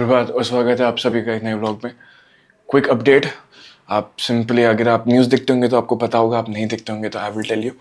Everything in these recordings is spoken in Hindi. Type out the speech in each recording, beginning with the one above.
सुप्रभात और स्वागत है आप सभी का एक नए व्लॉग में। Quick update. आप सिंपली अगर आप न्यूज़ देखते होंगे तो आपको पता होगा, आप नहीं देखते होंगे तो आई विल टेल यू।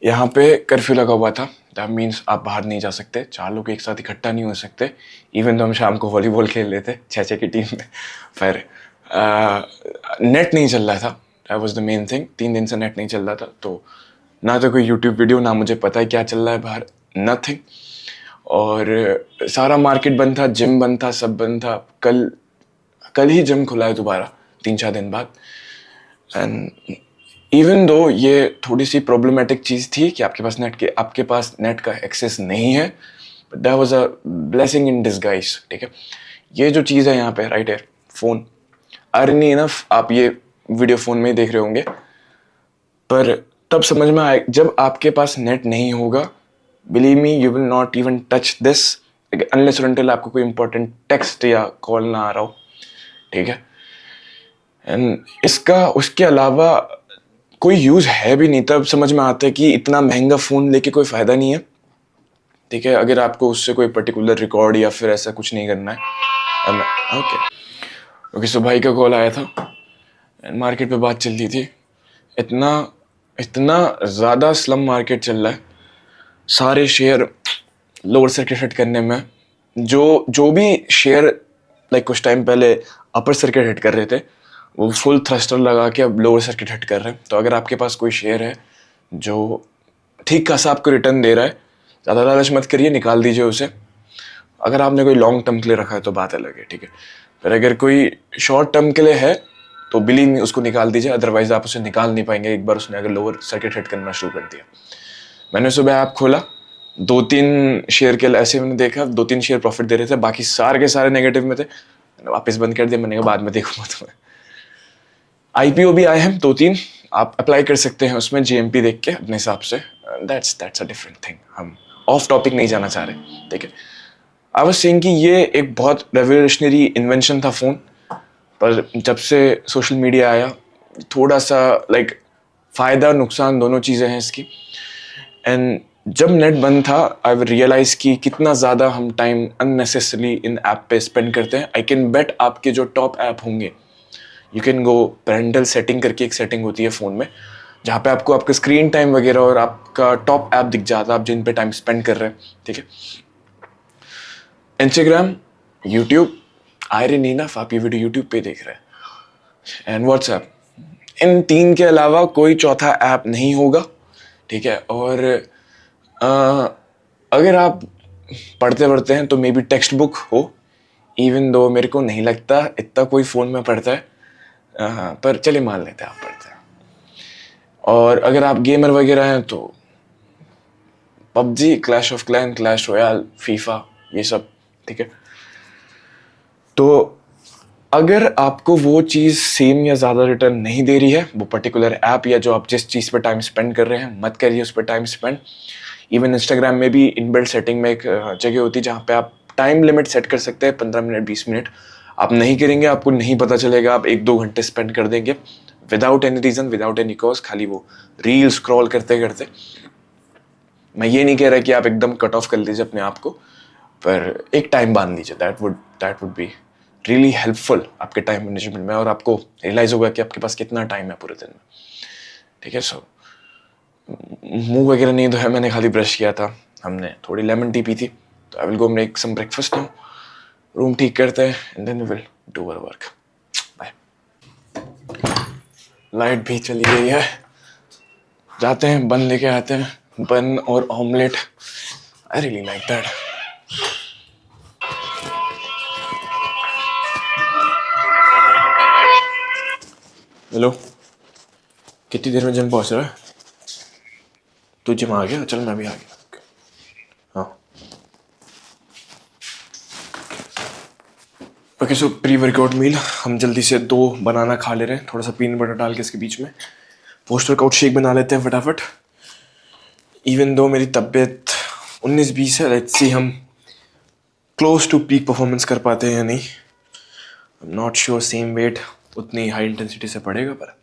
यहाँ पे कर्फ्यू लगा हुआ था। दैट मीन्स आप बाहर नहीं जा सकते, 4 लोग एक साथ इकट्ठा नहीं हो सकते। इवन तो हम शाम को वॉलीबॉल खेल रहे थे 6-6 की टीम में। फिर नेट नहीं चल रहा था। That was the main thing. 3 दिन से नेट नहीं चल रहा था, तो ना तो कोई यूट्यूब वीडियो, ना मुझे पता है क्या चल रहा है बाहर, नथिंग। और सारा मार्केट बंद था, जिम बंद था, सब बंद था। कल ही जिम खुला है दोबारा 3-4 दिन बाद। एंड इवन दो ये थोड़ी सी प्रॉब्लमेटिक चीज़ थी कि आपके पास नेट का एक्सेस नहीं है, but that was a blessing in disguise. ठीक है, ये जो चीज़ है यहाँ पे राइट है, फ़ोन। अर्नी इनफ आप ये वीडियो फ़ोन में ही देख रहे होंगे, पर तब समझ में आए जब आपके पास नेट नहीं होगा। Believe me, you will not even touch this unless और अनटिल आपको कोई इंपॉर्टेंट टेक्स्ट या कॉल ना आ रहा हो। ठीक है, एंड इसका उसके अलावा कोई यूज़ है भी नहीं। तब समझ में आता है कि इतना महंगा फ़ोन लेके कोई फ़ायदा नहीं है। ठीक है, अगर आपको उससे कोई पर्टिकुलर रिकॉर्ड या फिर ऐसा कुछ नहीं करना है। ओके, सो भाई का कॉल आया था एंड मार्केट पे बात चल रही थी। इतना इतना ज़्यादा स्लम मार्केट चल रहा है, सारे शेयर लोअर सर्किट हिट करने में। जो भी शेयर लाइक कुछ टाइम पहले अपर सर्किट हिट कर रहे थे, वो फुल थ्रस्टर लगा के अब लोअर सर्किट हिट कर रहे हैं। तो अगर आपके पास कोई शेयर है जो ठीक खासा आपको रिटर्न दे रहा है, ज़्यादा लालच मत करिए, निकाल दीजिए उसे। अगर आपने कोई लॉन्ग टर्म के लिए रखा है तो बात अलग है। ठीक है, पर अगर कोई शॉर्ट टर्म के लिए है तो बिलीव मी उसको निकाल दीजिए, अदरवाइज आप उसे निकाल नहीं पाएंगे एक बार उसने अगर लोअर सर्किट हिट करना शुरू कर दिया। मैंने सुबह ऐप खोला, 2-3 शेयर के ऐसे मैंने देखा, 2-3 शेयर प्रॉफिट दे रहे थे, बाकी सारे के सारे नेगेटिव में थे। मैंने वापस बंद कर दिया, मैंने कहा बाद में देखूंगा तुम्हें। आईपीओ भी आए हैं 2-3, आप अप्लाई कर सकते हैं उसमें जीएमपी देख के अपने हिसाब से। That's a different thing. हम ऑफ टॉपिक नहीं जाना चाह रहे। ठीक है, आई वाज सेइंग कि ये एक बहुत रेवोल्यूशनरी इन्वेंशन था फ़ोन, पर जब से सोशल मीडिया आया थोड़ा सा लाइक फ़ायदा नुकसान दोनों चीज़ें हैं इसकी। एंड जब नेट बंद था आई रियलाइज़ कि कितना ज़्यादा हम टाइम अननेसेसरली इन ऐप पे स्पेंड करते हैं। आई कैन बेट आपके जो टॉप ऐप होंगे, you can go parental setting करके एक सेटिंग होती है फ़ोन में, जहाँ पे आपको आपका स्क्रीन टाइम वगैरह और आपका टॉप ऐप दिख जाता है, आप जिन पे टाइम स्पेंड कर रहे हैं। ठीक है, इंस्टाग्राम, यूट्यूब, आयरन इनफ आप ये वीडियो यूट्यूब पे देख रहे हैं, एंड व्हाट्सएप। इन 3 के अलावा कोई चौथा ऐप नहीं होगा। ठीक है, और अगर आप पढ़ते पढ़ते हैं तो मे बी टेक्स्ट बुक हो, इवन दो मेरे को नहीं लगता इतना कोई फ़ोन में पढ़ता है। पर चलिए मान लेते हैं आप पढ़ते हैं। और अगर आप गेमर वगैरह हैं तो PUBG, clash of clan, Clash Royale, FIFA, ये सब। ठीक है, तो अगर आपको वो चीज़ सेम या ज़्यादा रिटर्न नहीं दे रही है, वो पर्टिकुलर ऐप या जो आप जिस चीज़ पर टाइम स्पेंड कर रहे हैं, मत करिए उस पर टाइम स्पेंड। इवन इंस्टाग्राम में भी इनबिल्ट सेटिंग में एक जगह होती है जहाँ पे आप टाइम लिमिट सेट कर सकते हैं, 15 मिनट, 20 मिनट। आप नहीं करेंगे, आपको नहीं पता चलेगा, आप 1-2 घंटे स्पेंड कर देंगे without any reason, without any cause, खाली वो रील स्क्रॉल करते करते। मैं ये नहीं कह रहा कि आप एकदम कट ऑफ कर लीजिए अपने आप को, पर एक टाइम बांध लीजिए। That would be really helpful आपके टाइम मैनेजमेंट में, और आपको रियलाइज़ होगा कि आपके पास कितना टाइम है पूरे दिन में। ठीक है, सो मुंह वगैरह नहीं धोया मैंने, खाली ब्रश किया था, हमने थोड़ी लेमन टी पी थी। तो I will go make some breakfast now, room ठीक करते हैं and then we will do our work. Bye. Light भी चली गई है, जाते हैं बन लेके आते हैं, बन और omelette. I really like that. Hello, कितनी देर में जिम पहुंच रहा है? तू जिम आ गया? चल मैं भी आ गया। हाँ, okay. So pre workout meal हम जल्दी से 2 बनाना खा ले रहे हैं, थोड़ा सा पीनट बटर डाल के इसके बीच में। पोस्ट वर्कआउट शेक बना लेते हैं फटाफट। इवन दो मेरी तबीयत 19-20 है, लेट्स सी हम क्लोज टू पीक परफॉर्मेंस कर पाते हैं या नहीं। I am not sure same weight उतनी हाई इंटेंसिटी से पड़ेगा, पर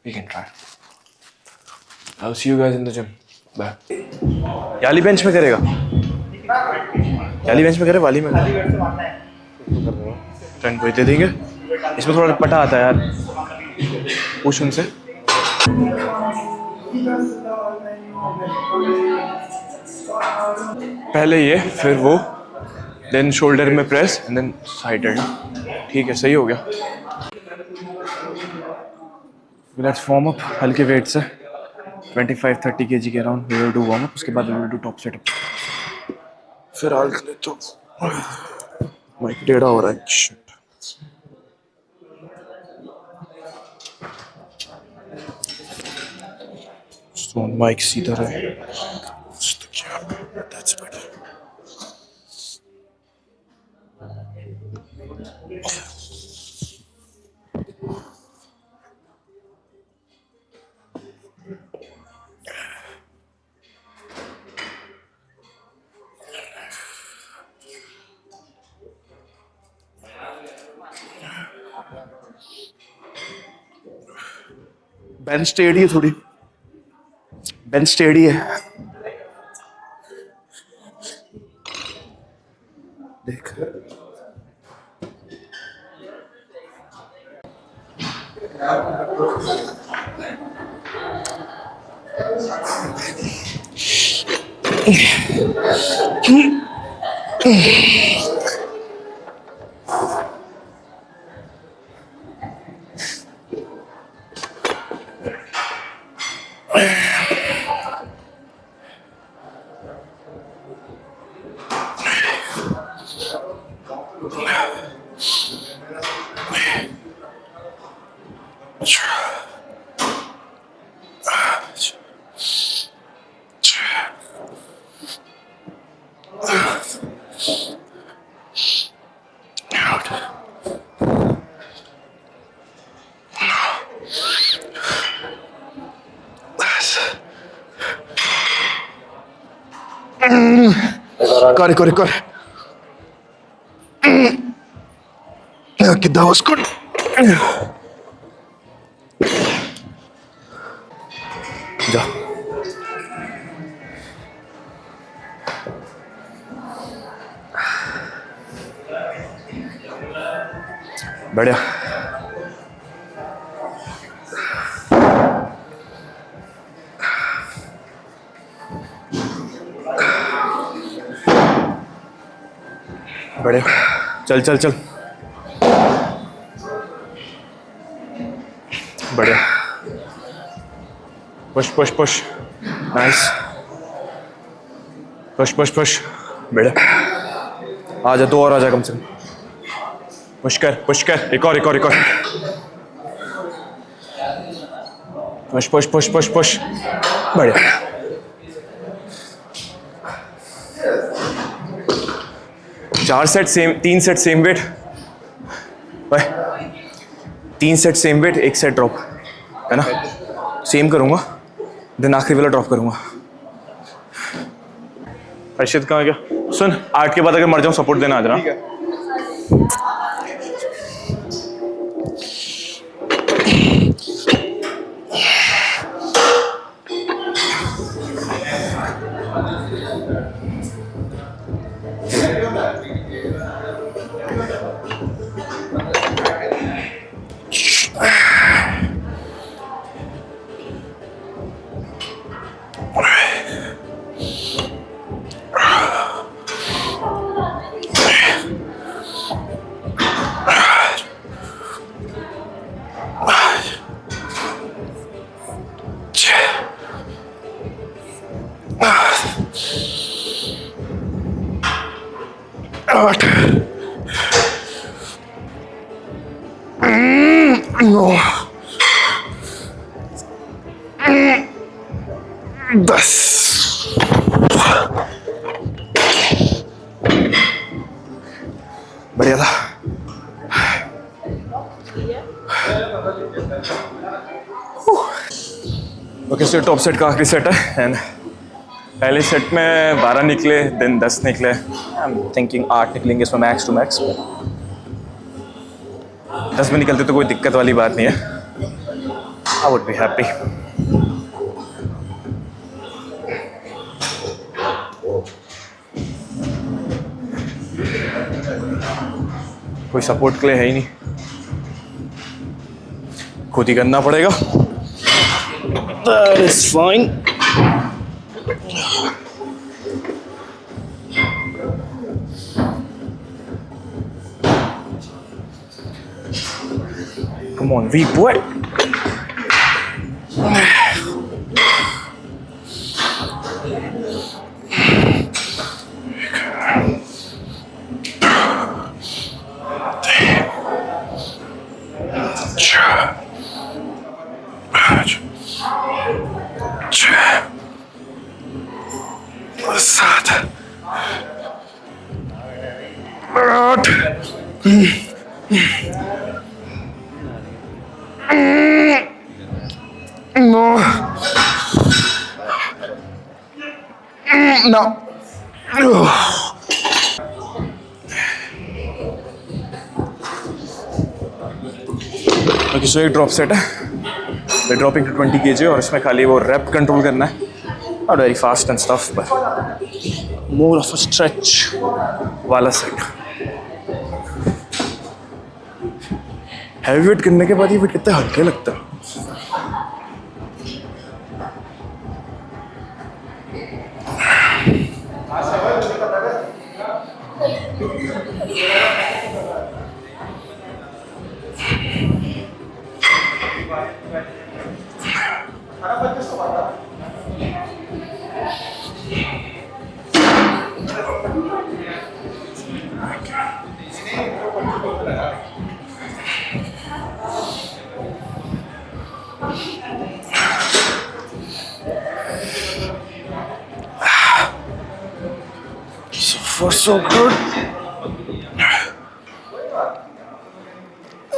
we can try. I will see you guys in the gym. Bye. याली बेंच में करेगा? याली बेंच में करे, वाली में करे? फ्रेंड को दे देंगे। इसमें थोड़ा पटा आता है यार, पूछ उनसे। पहले ये, फिर वो, देन शोल्डर में प्रेस एंड देन साइडेड। ठीक है, सही हो गया। लेट्स वार्म अप हल्के वेट से 25-30 kg के around we will do warm up. उसके बाद we will do top setup. फिलहाल के लिए तो माइक टेढ़ा हो रहा है। शिट। So माइक सीधा रहे। That's better. बेंच टेढ़ी है थोड़ी, बेंच टेढ़ी है। देख कर कितना उसको जा। बढ़िया। बढ़िया, चल चल चल। बढ़िया, push push push, nice, push push push. बढ़िया, आजा, दो और आजा कम से कम। पुश कर, एक और। Push push push push push. बढ़िया। चार set same, 3 set same weight, 3 set same weight, 1 set drop, है ना? सेम करूंगा, देन आखिरी वाला ड्रॉप करूंगा। अर्षित कहाँ गया? सुन, 8 के बाद अगर मर जाऊं सपोर्ट देना आ जाना। आठ, 9, 10। बढ़िया था। ओके, सो टॉप सेट का आखिरी सेट है एंड पहले सेट में 12 निकले, देन 10 निकले। आई एम थिंकिंग 8 निकलेंगे इसमें मैक्स टू मैक्स। 10 में निकलते तो कोई दिक्कत वाली बात नहीं है। I would be happy. कोई सपोर्ट के लिए है ही नहीं, खुद ही करना पड़ेगा। That is fine. Come on, V boy. No. Okay, so एक ड्रॉप सेट है, ड्रॉपिंग टू 20 kg और इसमें खाली वो रैप कंट्रोल करना है, not very fast and stuff, but more of a stretch वाला सेट। हैवी वेट करने के बाद ये वेट कितना हल्के लगता है। So far, so good.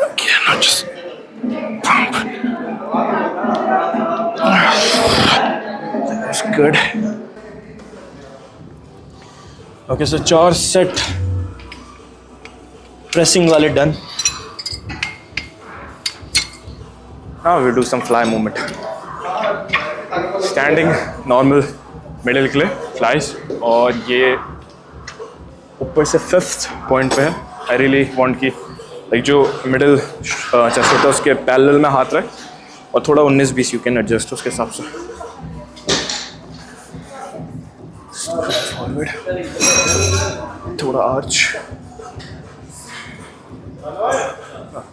Okay, not just pump. That's good. Okay, so 4 set pressing वाले done. Now we do some fly movement. Standing normal middle के लिए flies, और ये ऊपर से 5th पॉइंट पे है। आई रियली वांट कि लाइक जो मिडिल चेस्ट होता है उसके पैरेलल में हाथ रहे, और थोड़ा 19-20 यू कैन एडजस्ट उसके हिसाब से। फॉरवर्ड, थोड़ा आर्च,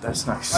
दैट्स नाइस।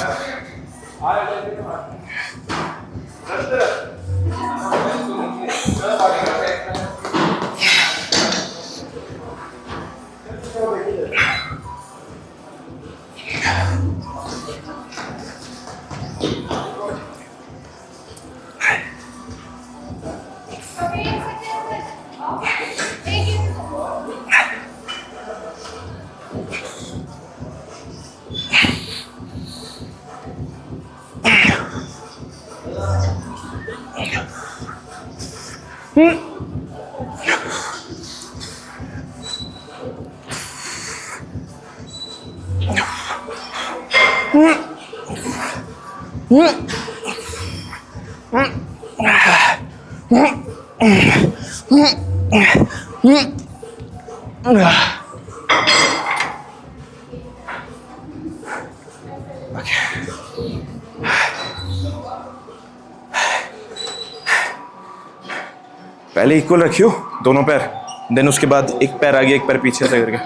पहले इक्वल रखियो दोनों पैर, देन उसके बाद एक पैर आगे एक पैर पीछे से करके।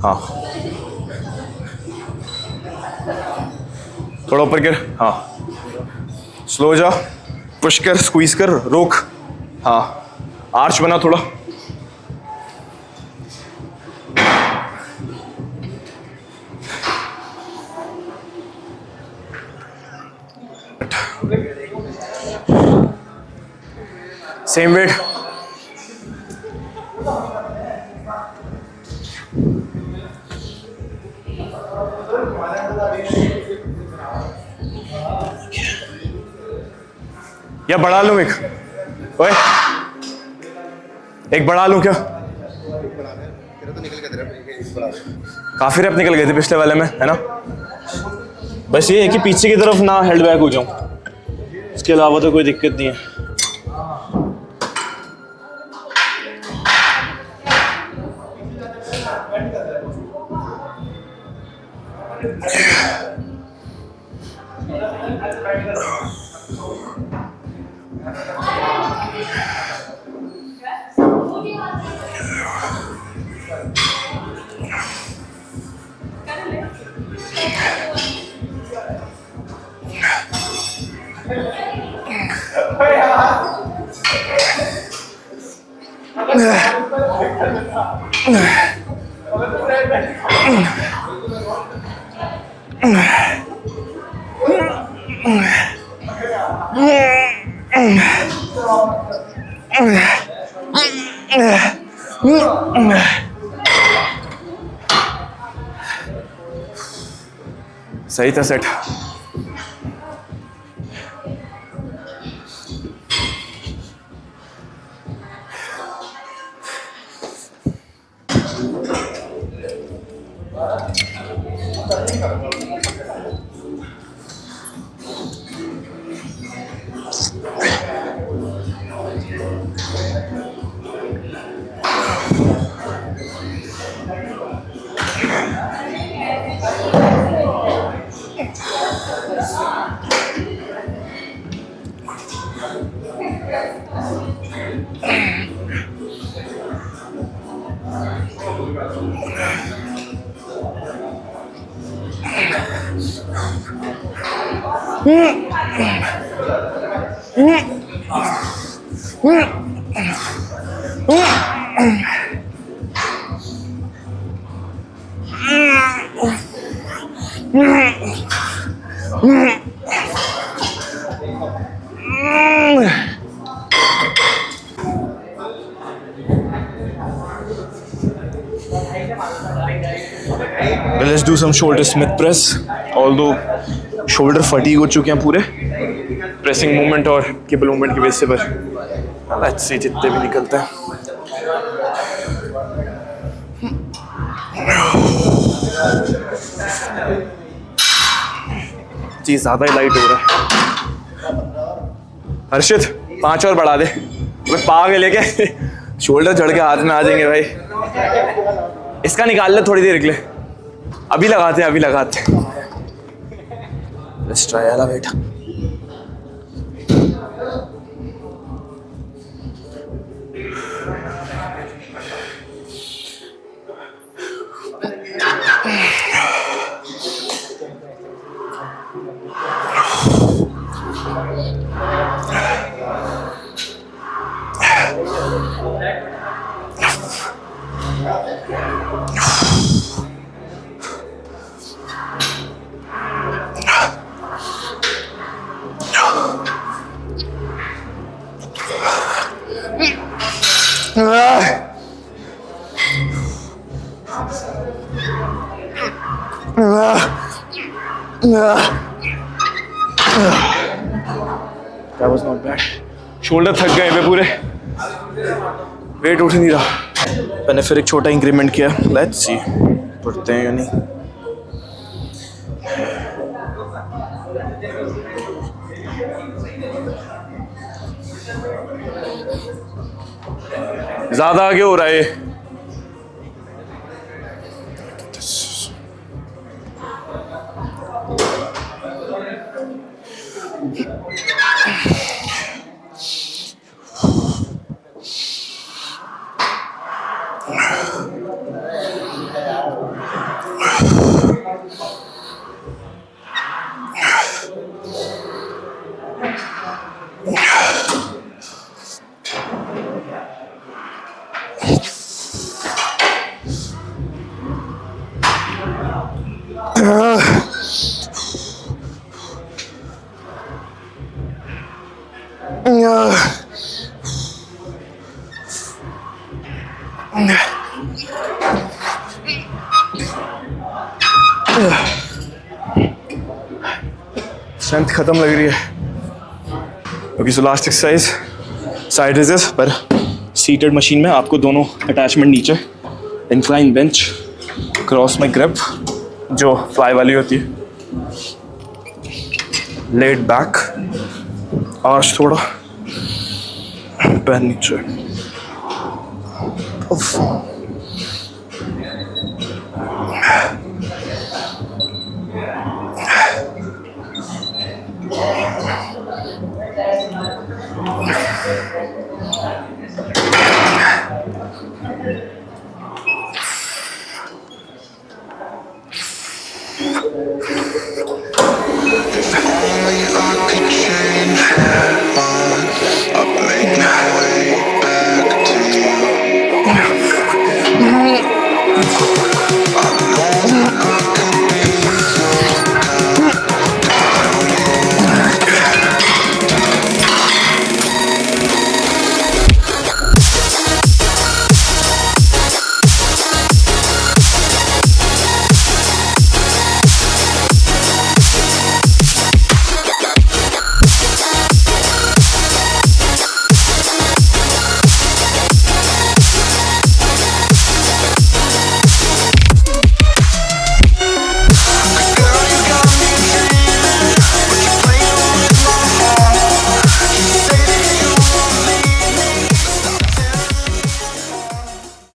हाँ, थोड़ा ऊपर कर, हाँ, स्लो जा, पुश कर, स्क्वीज कर, रोक, हाँ, आर्च बना थोड़ा। सेम वेट, या बढ़ा लूं एक, ओए एक बढ़ा लूं क्या? काफी रैप निकल गए थे पिछले वाले में, है ना? बस ये है कि पीछे की तरफ ना हेल्ड बैक हो जाऊं, इसके अलावा तो कोई दिक्कत नहीं है। सही था set. Let's do some shoulder Smith press. Although shoulder fatigue हो चुके हैं पूरे pressing movement और cable movement की वजह से, पर let's see जितने भी निकलते हैं। जी ज़्यादा ही लाइट हो रहा है। हर्षित 5 और बढ़ा दे, मैं पागल है क्या? शोल्डर चढ़ के हाथ में आ जाएंगे भाई। इसका निकाल ले थोड़ी देर के लिए, अभी लगाते हैं, अभी लगाते हैं। Let's try elevate. That was not bad. Shoulder थक गए पे पूरे, वेट उठ नहीं रहा। मैंने फिर एक छोटा इंक्रीमेंट किया, लेट्स सी उठते हैं या नहीं। ज्यादा आगे हो रहा है ये। स्ट्रेंथ खत्म लग रही है। Okay, so last exercise side raises पर सीटेड मशीन में आपको दोनों अटैचमेंट नीचे, इंक्लाइन बेंच, क्रॉस में ग्रिप जो फ्लाई वाली होती है, लेट बैक, आर्च थोड़ा, पैर नीचे। Dance.